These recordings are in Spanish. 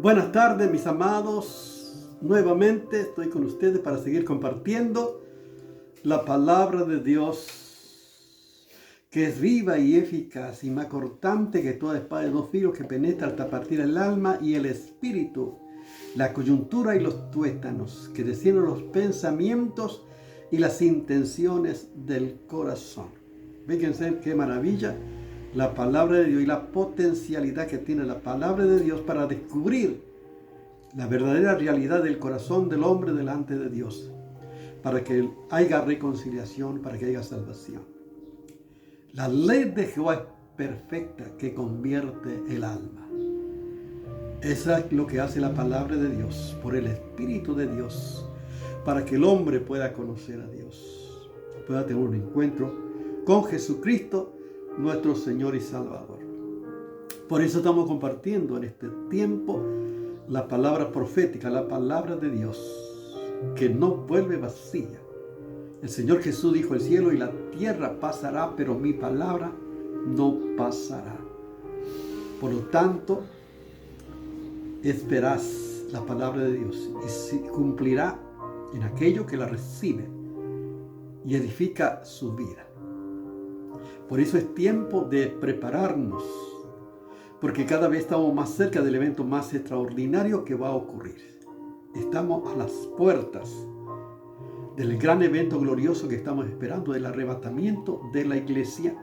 Buenas tardes, mis amados. Nuevamente estoy con ustedes para seguir compartiendo la palabra de Dios, que es viva y eficaz y más cortante que toda espada de dos filos, que penetra hasta partir el alma y el espíritu, la coyuntura y los tuétanos, que descienden los pensamientos y las intenciones del corazón. Fíjense qué maravilla la palabra de Dios y la potencialidad que tiene la palabra de Dios para descubrir la verdadera realidad del corazón del hombre delante de Dios, para que haya reconciliación, para que haya salvación. La ley de Jehová es perfecta, que convierte el alma. Eso es lo que hace la palabra de Dios, por el Espíritu de Dios, para que el hombre pueda conocer a Dios, pueda tener un encuentro con Jesucristo, nuestro Señor y Salvador. Por eso estamos compartiendo en este tiempo la palabra profética, la palabra de Dios, que no vuelve vacía. El Señor Jesús dijo: el cielo y la tierra pasará, pero mi palabra no pasará. Por lo tanto, esperás la palabra de Dios y se cumplirá en aquello que la recibe y edifica su vida. Por eso es tiempo de prepararnos, porque cada vez estamos más cerca del evento más extraordinario que va a ocurrir. Estamos a las puertas del gran evento glorioso que estamos esperando, del arrebatamiento de la iglesia,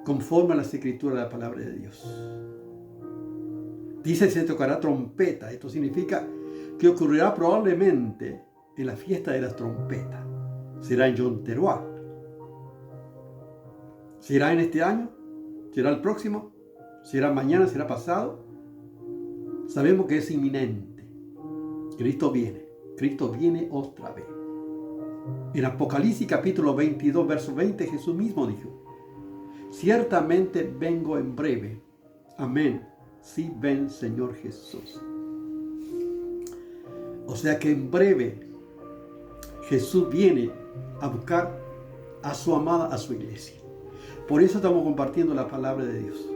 conforme a las escrituras de la palabra de Dios. Dice: se tocará trompeta. Esto significa que ocurrirá probablemente en la fiesta de las trompetas. Será en Yom Teruah. ¿Será en este año? ¿Será el próximo? ¿Será mañana? ¿Será pasado? Sabemos que es inminente. Cristo viene otra vez. En Apocalipsis capítulo 22, verso 20, Jesús mismo dijo: ciertamente vengo en breve. Amén. Sí, ven, Señor Jesús. O sea que en breve Jesús viene a buscar a su amada, a su iglesia. Por eso estamos compartiendo la palabra de Dios,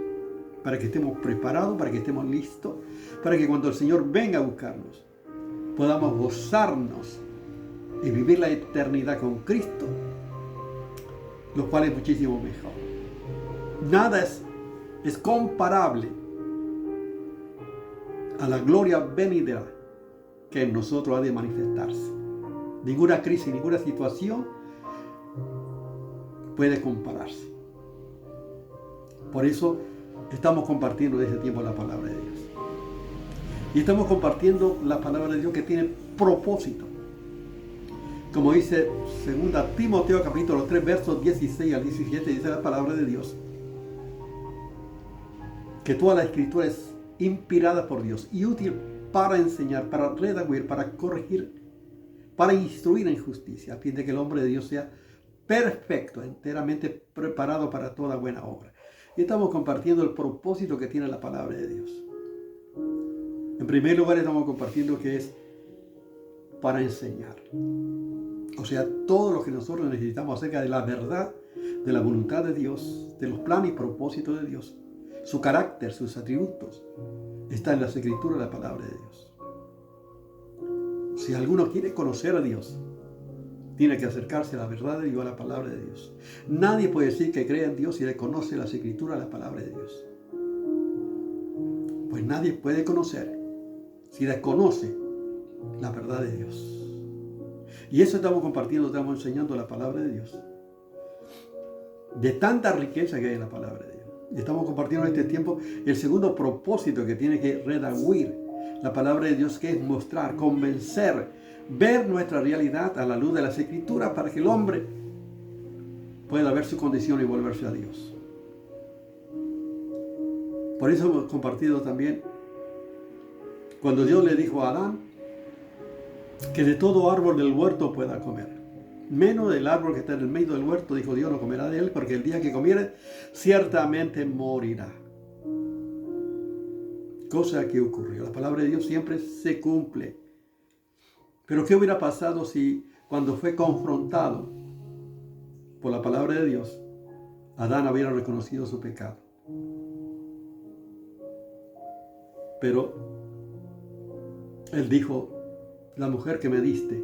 para que estemos preparados, para que estemos listos, para que cuando el Señor venga a buscarnos, podamos gozarnos y vivir la eternidad con Cristo, lo cual es muchísimo mejor. Nada es comparable a la gloria venidera que en nosotros ha de manifestarse. Ninguna crisis, ninguna situación puede compararse. Por eso estamos compartiendo desde tiempo la palabra de Dios. Y estamos compartiendo la palabra de Dios que tiene propósito. Como dice 2 Timoteo capítulo 3, versos 16 al 17, dice la palabra de Dios: que toda la escritura es inspirada por Dios y útil para enseñar, para redarguir, para corregir, para instruir en justicia, a fin de que el hombre de Dios sea perfecto, enteramente preparado para toda buena obra. Y estamos compartiendo el propósito que tiene la palabra de Dios. En primer lugar, estamos compartiendo que es para enseñar. O sea, todo lo que nosotros necesitamos acerca de la verdad, de la voluntad de Dios, de los planes y propósitos de Dios, su carácter, sus atributos, está en las escrituras de la palabra de Dios. Si alguno quiere conocer a Dios, tiene que acercarse a la verdad de Dios, a la palabra de Dios. Nadie puede decir que cree en Dios si desconoce las escrituras, la palabra de Dios. Pues nadie puede conocer si desconoce la verdad de Dios. Y eso estamos compartiendo, estamos enseñando la palabra de Dios. De tanta riqueza que hay en la palabra de Dios. Y estamos compartiendo en este tiempo el segundo propósito que tiene que redarguir la palabra de Dios, que es mostrar, convencer, ver nuestra realidad a la luz de las escrituras, para que el hombre pueda ver su condición y volverse a Dios. Por eso hemos compartido también cuando Dios le dijo a Adán que de todo árbol del huerto pueda comer, menos del árbol que está en el medio del huerto. Dijo Dios: no comerá de él, porque el día que comiere ciertamente morirá. Cosa que ocurrió. La palabra de Dios siempre se cumple. Pero ¿qué hubiera pasado si cuando fue confrontado por la palabra de Dios, Adán hubiera reconocido su pecado? Pero Él dijo, la mujer que me diste.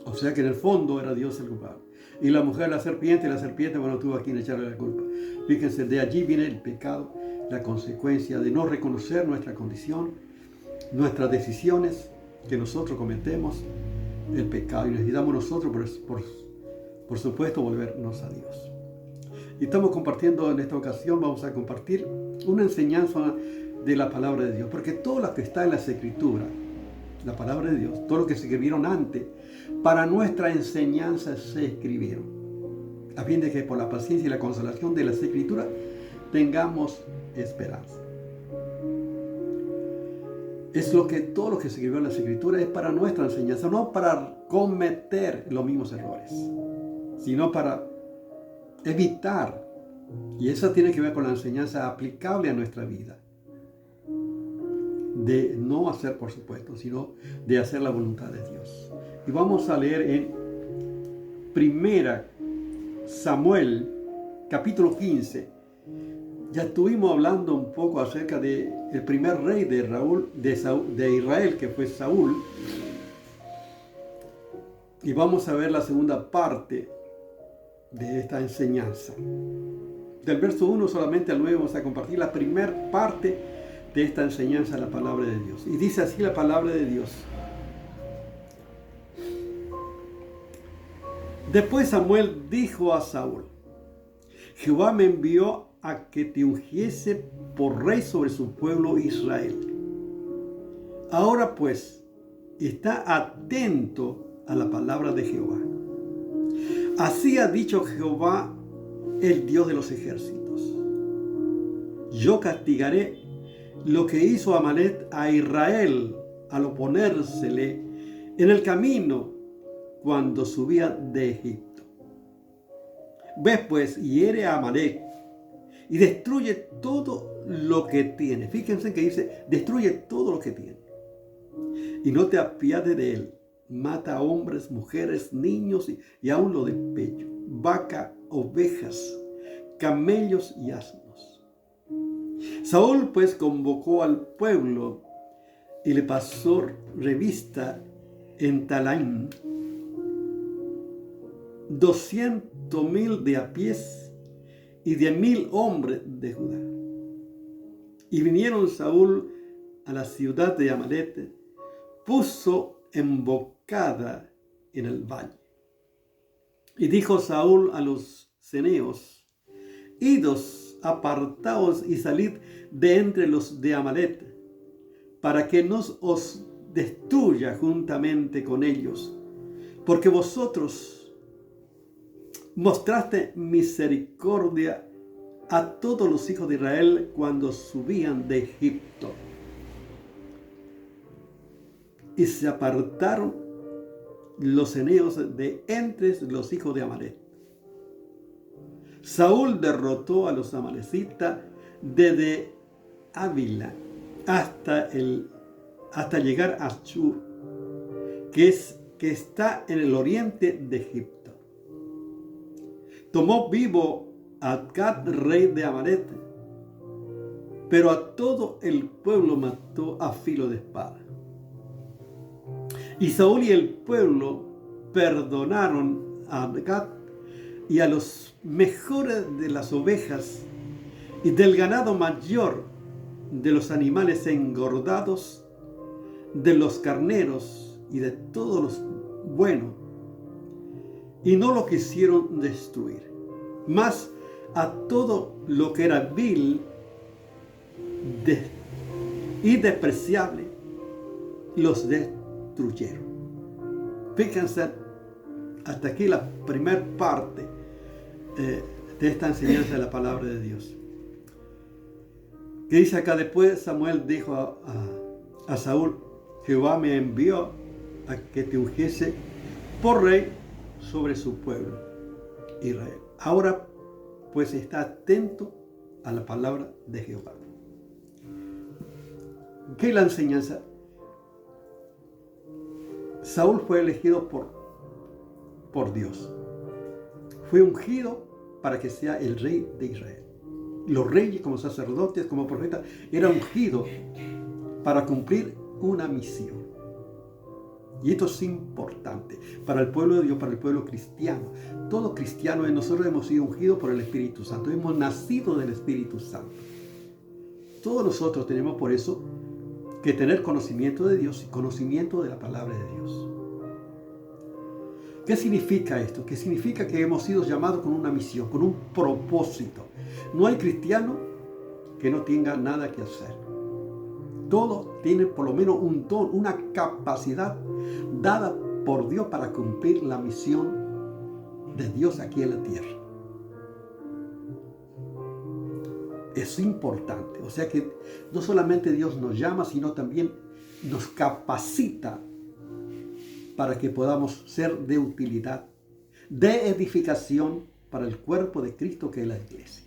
O sea que en el fondo era Dios el culpable. Y la mujer, la serpiente, bueno, tuvo a quien echarle la culpa. Fíjense, de allí viene el pecado, la consecuencia de no reconocer nuestra condición, nuestras decisiones que nosotros cometemos, el pecado. Y necesitamos nosotros, por supuesto, volvernos a Dios. Y estamos compartiendo en esta ocasión, vamos a compartir una enseñanza de la palabra de Dios. Porque todo lo que está en las Escrituras, la palabra de Dios, todo lo que se escribieron antes, para nuestra enseñanza se escribieron, a fin de que por la paciencia y la consolación de las Escrituras tengamos esperanza. Todo lo que se escribió en las Escrituras es para nuestra enseñanza, no para cometer los mismos errores, sino para evitar. Y eso tiene que ver con la enseñanza aplicable a nuestra vida. De no hacer, por supuesto, sino de hacer la voluntad de Dios. Y vamos a leer en 1 Samuel, capítulo 15. Ya estuvimos hablando un poco acerca del primer rey de Israel, que fue Saúl. Y vamos a ver la segunda parte de esta enseñanza. Del verso 1 solamente al 9 vamos a compartir la primera parte de esta enseñanza de la palabra de Dios. Y dice así la palabra de Dios. Después Samuel dijo a Saúl, Jehová me envió a que te ungiese por rey sobre su pueblo Israel. Ahora pues, está atento a la palabra de Jehová. Así ha dicho Jehová, el Dios de los ejércitos. Yo castigaré lo que hizo Amalek a Israel al oponérsele en el camino cuando subía de Egipto. Ves pues, hiere a Amalek y destruye todo lo que tiene. Fíjense que dice, destruye todo lo que tiene. Y no te apiades de él. Mata a hombres, mujeres, niños y aún lo de pecho. Vaca, ovejas, camellos y asnos. Saúl pues convocó al pueblo y le pasó revista en Talaim 200,000 de a pies y 10,000 hombres de Judá. Y vinieron Saúl a la ciudad de Amalek, puso emboscada en el valle. Y dijo Saúl a los ceneos, idos, apartaos y salid de entre los de Amalek, para que no os destruya juntamente con ellos, porque vosotros mostraste misericordia a todos los hijos de Israel cuando subían de Egipto. Y se apartaron los ceneos de entre los hijos de Amalek. Saúl derrotó a los amalecitas desde Ávila hasta llegar a Shur, que está en el oriente de Egipto. Tomó vivo a Agag, rey de Amalek, pero a todo el pueblo mató a filo de espada. Y Saúl y el pueblo perdonaron a Agag y a los mejores de las ovejas y del ganado mayor, de los animales engordados, de los carneros y de todos los buenos, y no lo quisieron destruir. Mas a todo lo que era vil y despreciable los destruyeron. Fíjense, hasta aquí la primera parte de esta enseñanza de la palabra de Dios. Que dice acá: después Samuel dijo a Saúl, Jehová me envió a que te ungiese por rey sobre su pueblo Israel. Ahora pues está atento a la palabra de Jehová. ¿Qué es la enseñanza? Saúl fue elegido por Dios. Fue ungido para que sea el rey de Israel. Los reyes, como sacerdotes, como profetas, eran ungidos para cumplir una misión. Y esto es importante para el pueblo de Dios, para el pueblo cristiano. Todo cristiano de nosotros hemos sido ungidos por el Espíritu Santo. Hemos nacido del Espíritu Santo. Todos nosotros tenemos por eso que tener conocimiento de Dios y conocimiento de la palabra de Dios. ¿Qué significa esto? Que significa que hemos sido llamados con una misión, con un propósito. No hay cristiano que no tenga nada que hacer. Todos tienen por lo menos un don, una capacidad dada por Dios para cumplir la misión de Dios aquí en la tierra. Es importante. O sea que no solamente Dios nos llama, sino también nos capacita para que podamos ser de utilidad, de edificación para el cuerpo de Cristo que es la iglesia.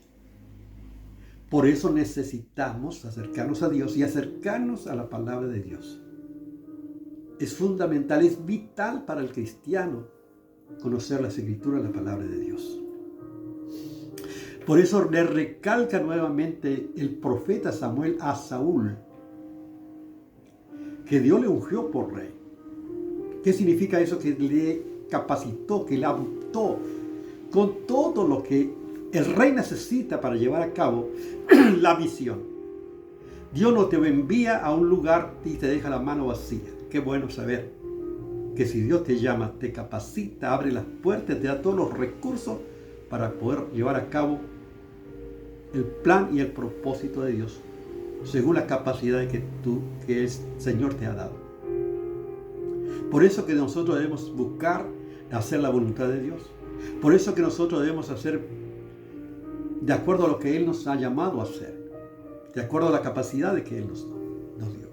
Por eso necesitamos acercarnos a Dios y acercarnos a la palabra de Dios. Es fundamental, es vital para el cristiano conocer las escrituras, la palabra de Dios. Por eso le recalca nuevamente el profeta Samuel a Saúl que Dios le ungió por rey. ¿Qué significa eso? Que le capacitó, que le adoptó con todo lo que el rey necesita para llevar a cabo la misión. Dios no te envía a un lugar y te deja la mano vacía. Qué bueno saber que si Dios te llama, te capacita, abre las puertas, te da todos los recursos para poder llevar a cabo el plan y el propósito de Dios, según la capacidad que el Señor te ha dado. Por eso que nosotros debemos buscar hacer la voluntad de Dios. Por eso que nosotros debemos hacer de acuerdo a lo que Él nos ha llamado a hacer, de acuerdo a la capacidad de que Él nos dio.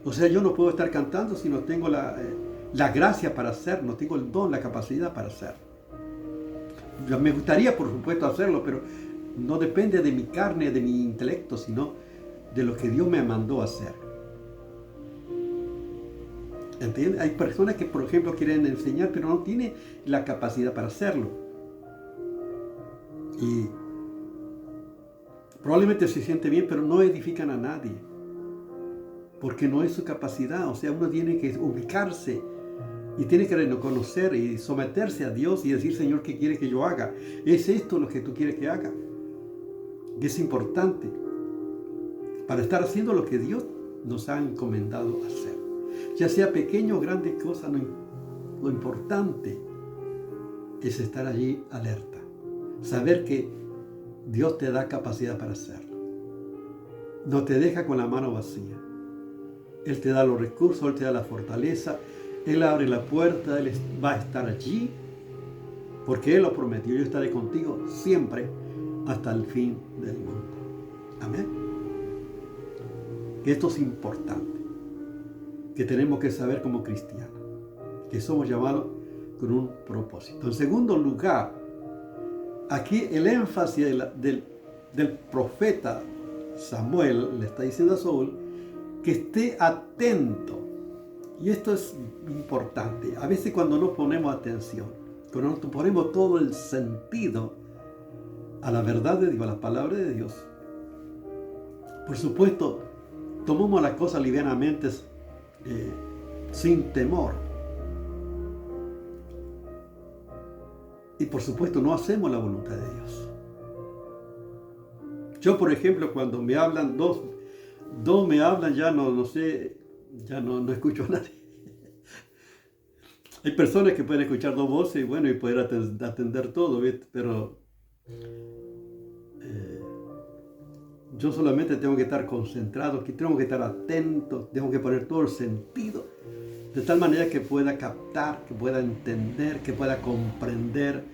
O sea, yo no puedo estar cantando si no tengo la gracia para hacer, no tengo el don, la capacidad para hacer. Me gustaría, por supuesto, hacerlo, pero no depende de mi carne, de mi intelecto, sino de lo que Dios me mandó a hacer. ¿Entiendes? Hay personas que, por ejemplo, quieren enseñar, pero no tienen la capacidad para hacerlo. Y probablemente se siente bien, pero no edifican a nadie. Porque no es su capacidad. O sea, uno tiene que ubicarse y tiene que reconocer y someterse a Dios y decir, Señor, ¿qué quieres que yo haga? ¿Es esto lo que tú quieres que haga? Y es importante para estar haciendo lo que Dios nos ha encomendado hacer. Ya sea pequeño o grande cosa, lo importante es estar allí alerta. Saber que Dios te da capacidad para hacerlo. No te deja con la mano vacía. Él te da los recursos, Él te da la fortaleza, Él abre la puerta, Él va a estar allí, porque Él lo prometió. Yo estaré contigo siempre hasta el fin del mundo. Amén. Esto es importante, que tenemos que saber como cristianos, que somos llamados con un propósito. En segundo lugar, aquí el énfasis del profeta Samuel le está diciendo a Saúl que esté atento. Y esto es importante. A veces cuando no ponemos atención, cuando no ponemos todo el sentido a la verdad de Dios, a la palabra de Dios, por supuesto, tomamos las cosas livianamente, sin temor. Y por supuesto no hacemos la voluntad de Dios. Yo, por ejemplo, cuando me hablan, dos me hablan, ya no sé, ya no escucho a nadie. Hay personas que pueden escuchar dos voces y bueno, y poder atender todo, ¿viste? Pero yo solamente tengo que estar concentrado, que tengo que estar atento, tengo que poner todo el sentido, de tal manera que pueda captar, que pueda entender, que pueda comprender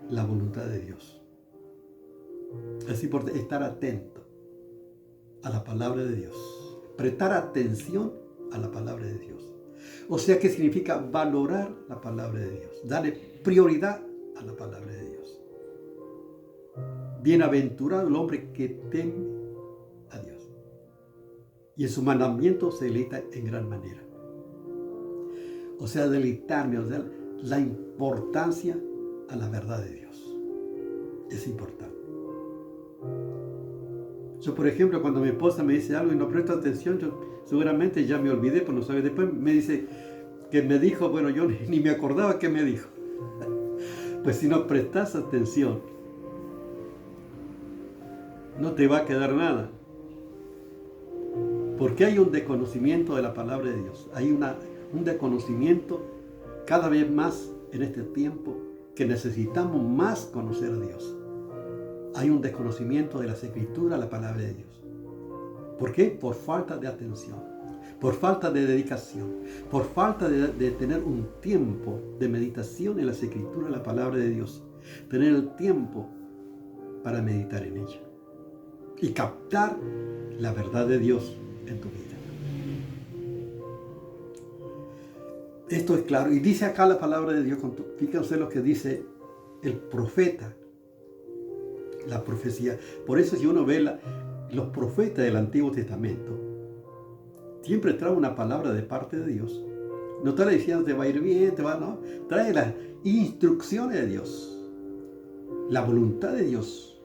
la voluntad de Dios. Es importante estar atento a la palabra de Dios, prestar atención a la palabra de Dios. O sea, ¿qué significa valorar la palabra de Dios? Darle prioridad a la palabra de Dios. Bienaventurado el hombre que teme a Dios y en su mandamiento se deleita en gran manera. O sea, deleitarme, o sea, la importancia a la verdad de Dios. Es importante. Yo, por ejemplo, cuando mi esposa me dice algo y no presto atención, yo seguramente ya me olvidé, pues no sabe. Después me dice que me dijo, bueno, yo ni me acordaba qué me dijo. Pues si no prestas atención, no te va a quedar nada. Porque hay un desconocimiento de la palabra de Dios. Hay un desconocimiento cada vez más en este tiempo que necesitamos más conocer a Dios. Hay un desconocimiento de las Escrituras, la palabra de Dios. ¿Por qué? Por falta de atención, por falta de dedicación, por falta de tener un tiempo de meditación en las Escrituras, la palabra de Dios. Tener el tiempo para meditar en ella y captar la verdad de Dios en tu vida. Esto es claro. Y dice acá la palabra de Dios, fíjense lo que dice el profeta, la profecía. Por eso si uno ve los profetas del Antiguo Testamento, siempre trae una palabra de parte de Dios. No está diciendo te va a ir bien, no. Trae las instrucciones de Dios, la voluntad de Dios,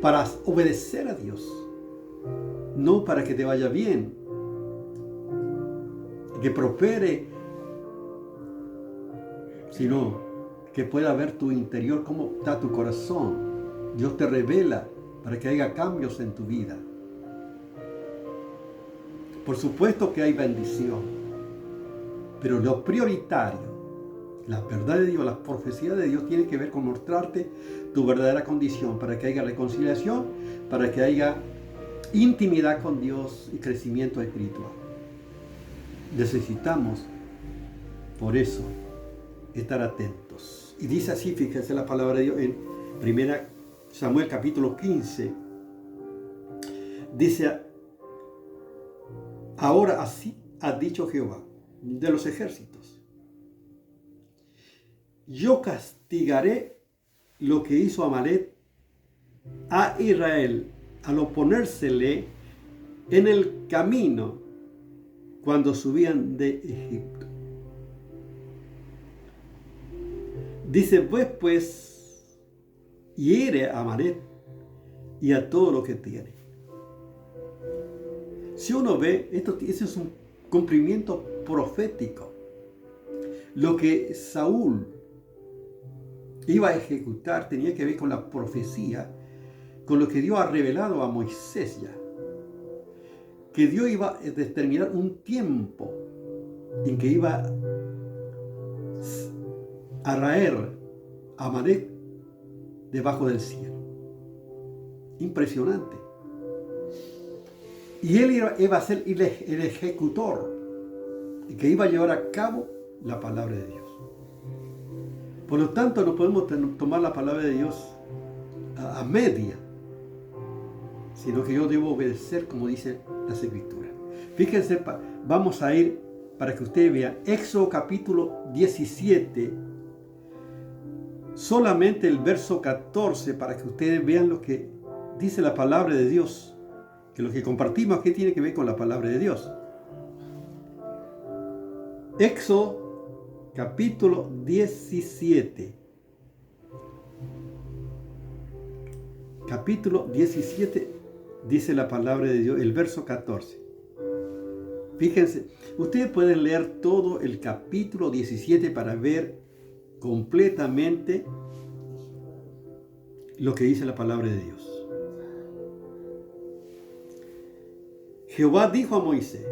para obedecer a Dios, no para que te vaya bien, que prospere, sino que pueda ver tu interior, cómo está tu corazón. Dios te revela para que haya cambios en tu vida. Por supuesto que hay bendición, pero lo prioritario, la verdad de Dios, la profecía de Dios tiene que ver con mostrarte tu verdadera condición, para que haya reconciliación, para que haya intimidad con Dios y crecimiento espiritual. Necesitamos, por eso, estar atentos. Y dice así, fíjense la palabra de Dios en 1 Samuel capítulo 15. Dice, ahora así ha dicho Jehová de los ejércitos: yo castigaré lo que hizo Amalek a Israel al oponérsele en el camino cuando subían de Egipto. Dice, pues hiere a Amalek y a todo lo que tiene. Si uno ve, eso es un cumplimiento profético. Lo que Saúl iba a ejecutar tenía que ver con la profecía, con lo que Dios ha revelado a Moisés ya. Que Dios iba a determinar un tiempo en que iba a raer a Amalek debajo del cielo. Impresionante. Y él iba a ser el ejecutor, y que iba a llevar a cabo la palabra de Dios. Por lo tanto, no podemos tomar la palabra de Dios a media, sino que yo debo obedecer como dice las Escrituras. Fíjense, vamos a ir para que ustedes vean Éxodo capítulo 17, solamente el verso 14, para que ustedes vean lo que dice la palabra de Dios, que lo que compartimos aquí tiene que ver con la palabra de Dios. Éxodo capítulo 17. Capítulo 17 dice la palabra de Dios, el verso 14. Fíjense, ustedes pueden leer todo el capítulo 17 para ver completamente lo que dice la palabra de Dios. Jehová dijo a Moisés,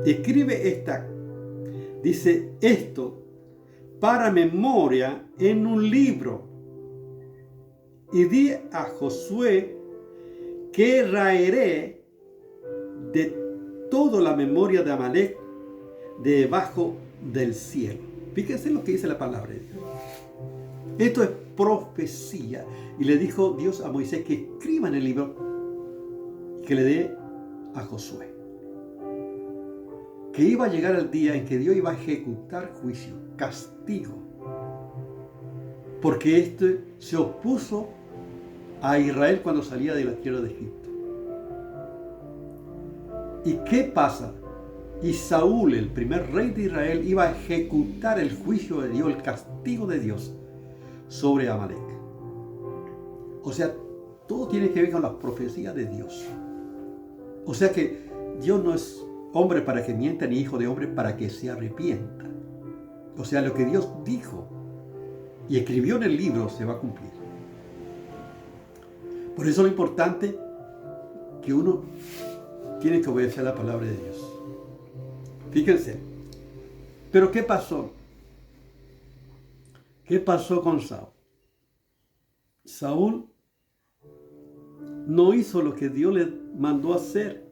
escribe esto para memoria en un libro, y di a Josué que raeré de toda la memoria de Amalek debajo del cielo. Fíjense lo que dice la palabra de Dios. Esto es profecía. Y le dijo Dios a Moisés que escriba en el libro y que le dé a Josué. Que iba a llegar el día en que Dios iba a ejecutar juicio, castigo. Porque este se opuso a Israel cuando salía de la tierra de Egipto. ¿Y qué pasa? Y Saúl, el primer rey de Israel, iba a ejecutar el juicio de Dios, el castigo de Dios sobre Amalek. O sea, todo tiene que ver con las profecías de Dios. O sea que Dios no es hombre para que mienta, ni hijo de hombre para que se arrepienta. O sea, lo que Dios dijo y escribió en el libro se va a cumplir. Por eso lo importante que uno tiene que obedecer a la palabra de Dios. Fíjense. Pero ¿qué pasó? ¿Qué pasó con Saúl? Saúl no hizo lo que Dios le mandó hacer.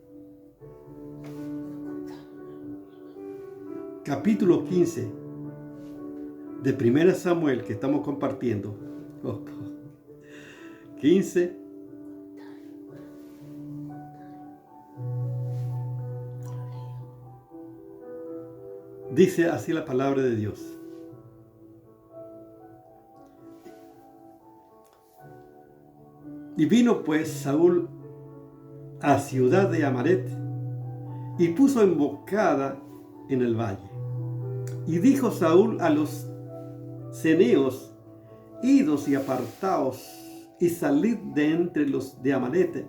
Capítulo 15 de 1 Samuel que estamos compartiendo. 15. Dice así la palabra de Dios. Y vino pues Saúl a ciudad de Amaret y puso emboscada en el valle. Y dijo Saúl a los ceneos: idos y apartaos y salid de entre los de Amaret,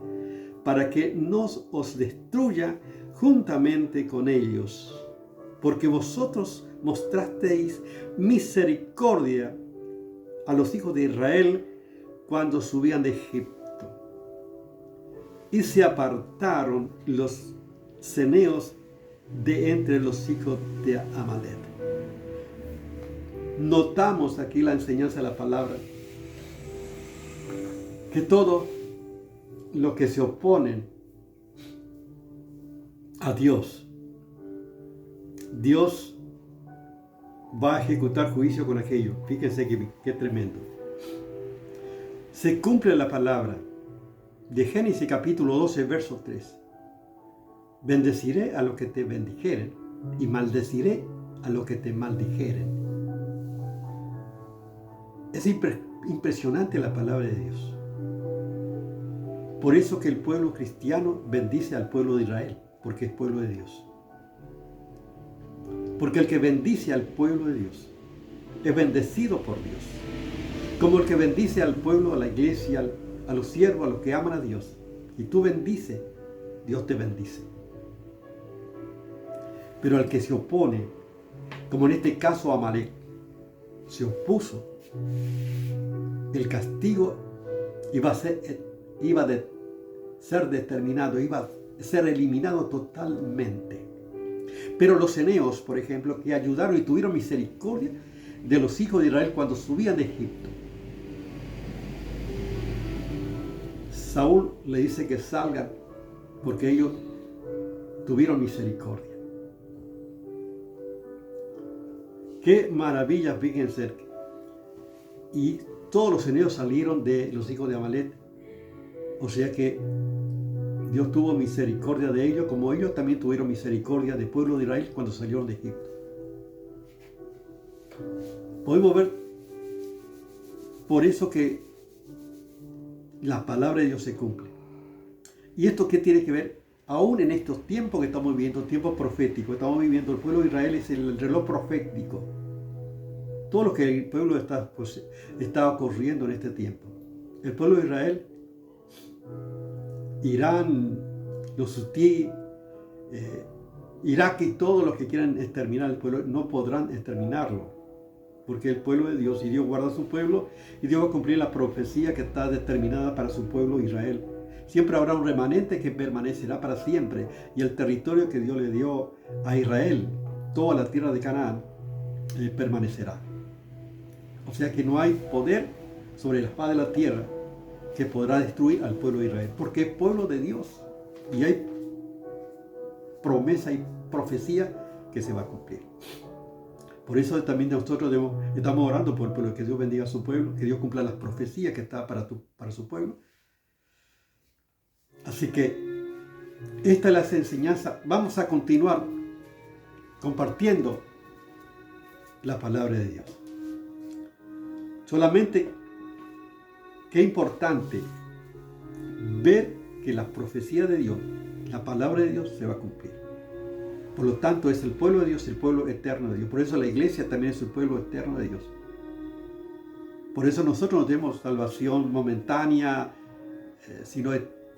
para que no os destruya juntamente con ellos, porque vosotros mostrasteis misericordia a los hijos de Israel cuando subían de Egipto. Y se apartaron los ceneos de entre los hijos de Amalek. Notamos aquí la enseñanza de la palabra, que todo lo que se oponen a Dios, Dios va a ejecutar juicio con aquello. Fíjense qué tremendo. Se cumple la palabra de Génesis capítulo 12, verso 3. Bendeciré a los que te bendijeren y maldeciré a los que te maldijeren. Es impresionante la palabra de Dios. Por eso que el pueblo cristiano bendice al pueblo de Israel, porque es pueblo de Dios. Porque el que bendice al pueblo de Dios es bendecido por Dios. Como el que bendice al pueblo, a la iglesia, a los siervos, a los que aman a Dios. Y tú bendices, Dios te bendice. Pero al que se opone, como en este caso Amalek, se opuso, el castigo iba a ser determinado, iba a ser eliminado totalmente. Pero los ceneos, por ejemplo, que ayudaron y tuvieron misericordia de los hijos de Israel cuando subían de Egipto. Saúl le dice que salgan porque ellos tuvieron misericordia. Qué maravilla, fíjense. Y todos los ceneos salieron de los hijos de Amalek. O sea que Dios tuvo misericordia de ellos, como ellos también tuvieron misericordia del pueblo de Israel cuando salieron de Egipto. Podemos ver por eso que la palabra de Dios se cumple. ¿Y esto qué tiene que ver? Aún en estos tiempos que estamos viviendo, tiempos proféticos, estamos viviendo, el pueblo de Israel es el reloj profético. Todo lo que el pueblo está ocurriendo en este tiempo. El pueblo de Israel, Irán, los hutí, Irak y todos los que quieran exterminar el pueblo no podrán exterminarlo, porque el pueblo de Dios, y Dios guarda a su pueblo, y Dios va a cumplir la profecía que está determinada para su pueblo Israel. Siempre habrá un remanente que permanecerá para siempre, y el territorio que Dios le dio a Israel, toda la tierra de Canaán, permanecerá. O sea que no hay poder sobre la faz de la tierra que podrá destruir al pueblo de Israel, porque es pueblo de Dios y hay promesa y profecía que se va a cumplir. Por eso también nosotros estamos orando por el pueblo, que Dios bendiga a su pueblo, que Dios cumpla las profecías que está para su pueblo. Así que esta es la enseñanza. Vamos a continuar compartiendo la palabra de Dios. Solamente qué importante ver que la profecía de Dios, la palabra de Dios se va a cumplir. Por lo tanto, es el pueblo de Dios, el pueblo eterno de Dios. Por eso la iglesia también es el pueblo eterno de Dios. Por eso nosotros no tenemos salvación momentánea, sino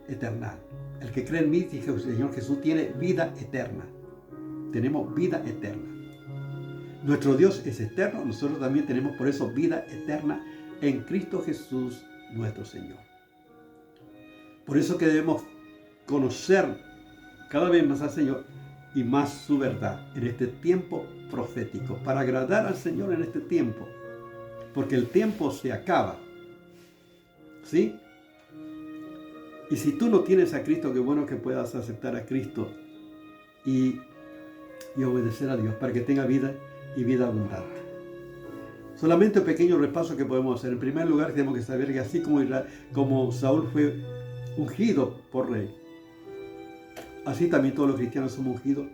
eternal. El que cree en mí, dice el Señor Jesús, tiene vida eterna. Tenemos vida eterna. Nuestro Dios es eterno, nosotros también tenemos por eso vida eterna en Cristo Jesús, nuestro Señor. Por eso que debemos conocer cada vez más al Señor y más su verdad en este tiempo profético, para agradar al Señor en este tiempo, porque el tiempo se acaba. ¿Sí? Y si tú no tienes a Cristo, qué bueno que puedas aceptar a Cristo y obedecer a Dios para que tenga vida y vida abundante. Solamente un pequeño repaso que podemos hacer. En primer lugar, tenemos que saber que así como Saúl fue ungido por rey, así también todos los cristianos somos ungidos,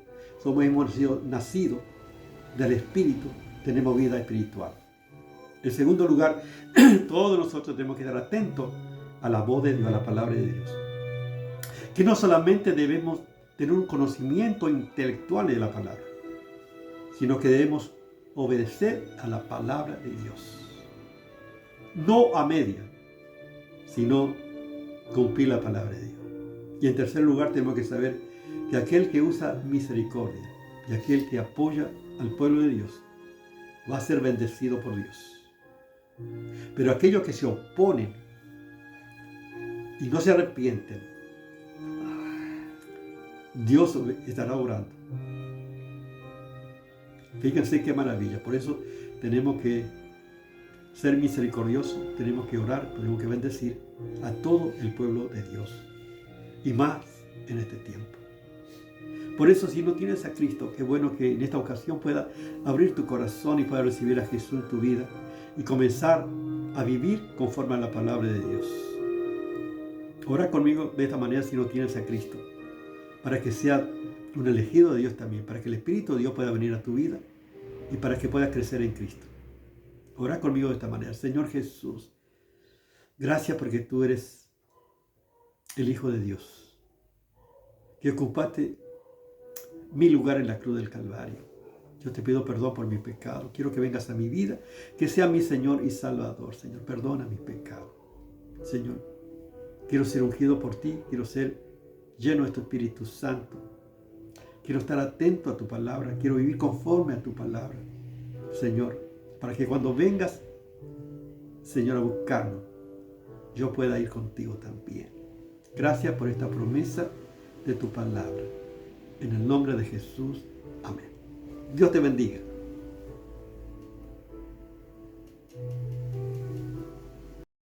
hemos sido nacidos del Espíritu, tenemos vida espiritual. En segundo lugar, todos nosotros tenemos que estar atentos a la voz de Dios, a la palabra de Dios. Que no solamente debemos tener un conocimiento intelectual de la palabra, sino que debemos obedecer a la palabra de Dios. No a media, sino cumplir la palabra de Dios. Y en tercer lugar, tenemos que saber que aquel que usa misericordia y aquel que apoya al pueblo de Dios va a ser bendecido por Dios. Pero aquellos que se oponen y no se arrepienten, Dios estará orando. Fíjense qué maravilla. Por eso tenemos que ser misericordiosos, tenemos que orar, tenemos que bendecir a todo el pueblo de Dios. Y más en este tiempo. Por eso, si no tienes a Cristo, qué bueno que en esta ocasión pueda abrir tu corazón y pueda recibir a Jesús en tu vida y comenzar a vivir conforme a la palabra de Dios. Ora conmigo de esta manera si no tienes a Cristo, para que sea un elegido de Dios también, para que el Espíritu de Dios pueda venir a tu vida y para que puedas crecer en Cristo. Ora conmigo de esta manera. Señor Jesús, gracias porque tú eres el Hijo de Dios, que ocupaste mi lugar en la cruz del Calvario. Yo te pido perdón por mi pecado. Quiero que vengas a mi vida, que sea mi Señor y Salvador. Señor, perdona mis pecados. Señor, quiero ser ungido por ti, quiero ser lleno de tu Espíritu Santo. Quiero estar atento a tu palabra, quiero vivir conforme a tu palabra, Señor, para que cuando vengas, Señor, a buscarnos, yo pueda ir contigo también. Gracias por esta promesa de tu palabra. En el nombre de Jesús, amén. Dios te bendiga.